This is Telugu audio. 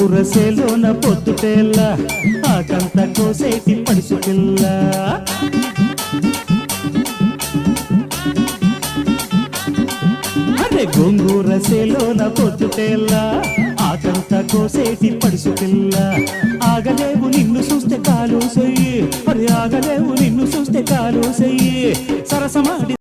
గోంగూర సేలోన పొద్దుటేళ్ళ ఆకంత కోసేటి పడుసు పిల్ల అరే గోంగూర సేలోన పొద్దుటేళ్ళ ఆకంత కోసేటి పడుసు పిల్ల ఆగలేవు నిన్ను చూస్తే కాలు సొయ్యి అరే ఆగలేవు నిన్ను చూస్తే కాలు సొయ్యి సరసమాడి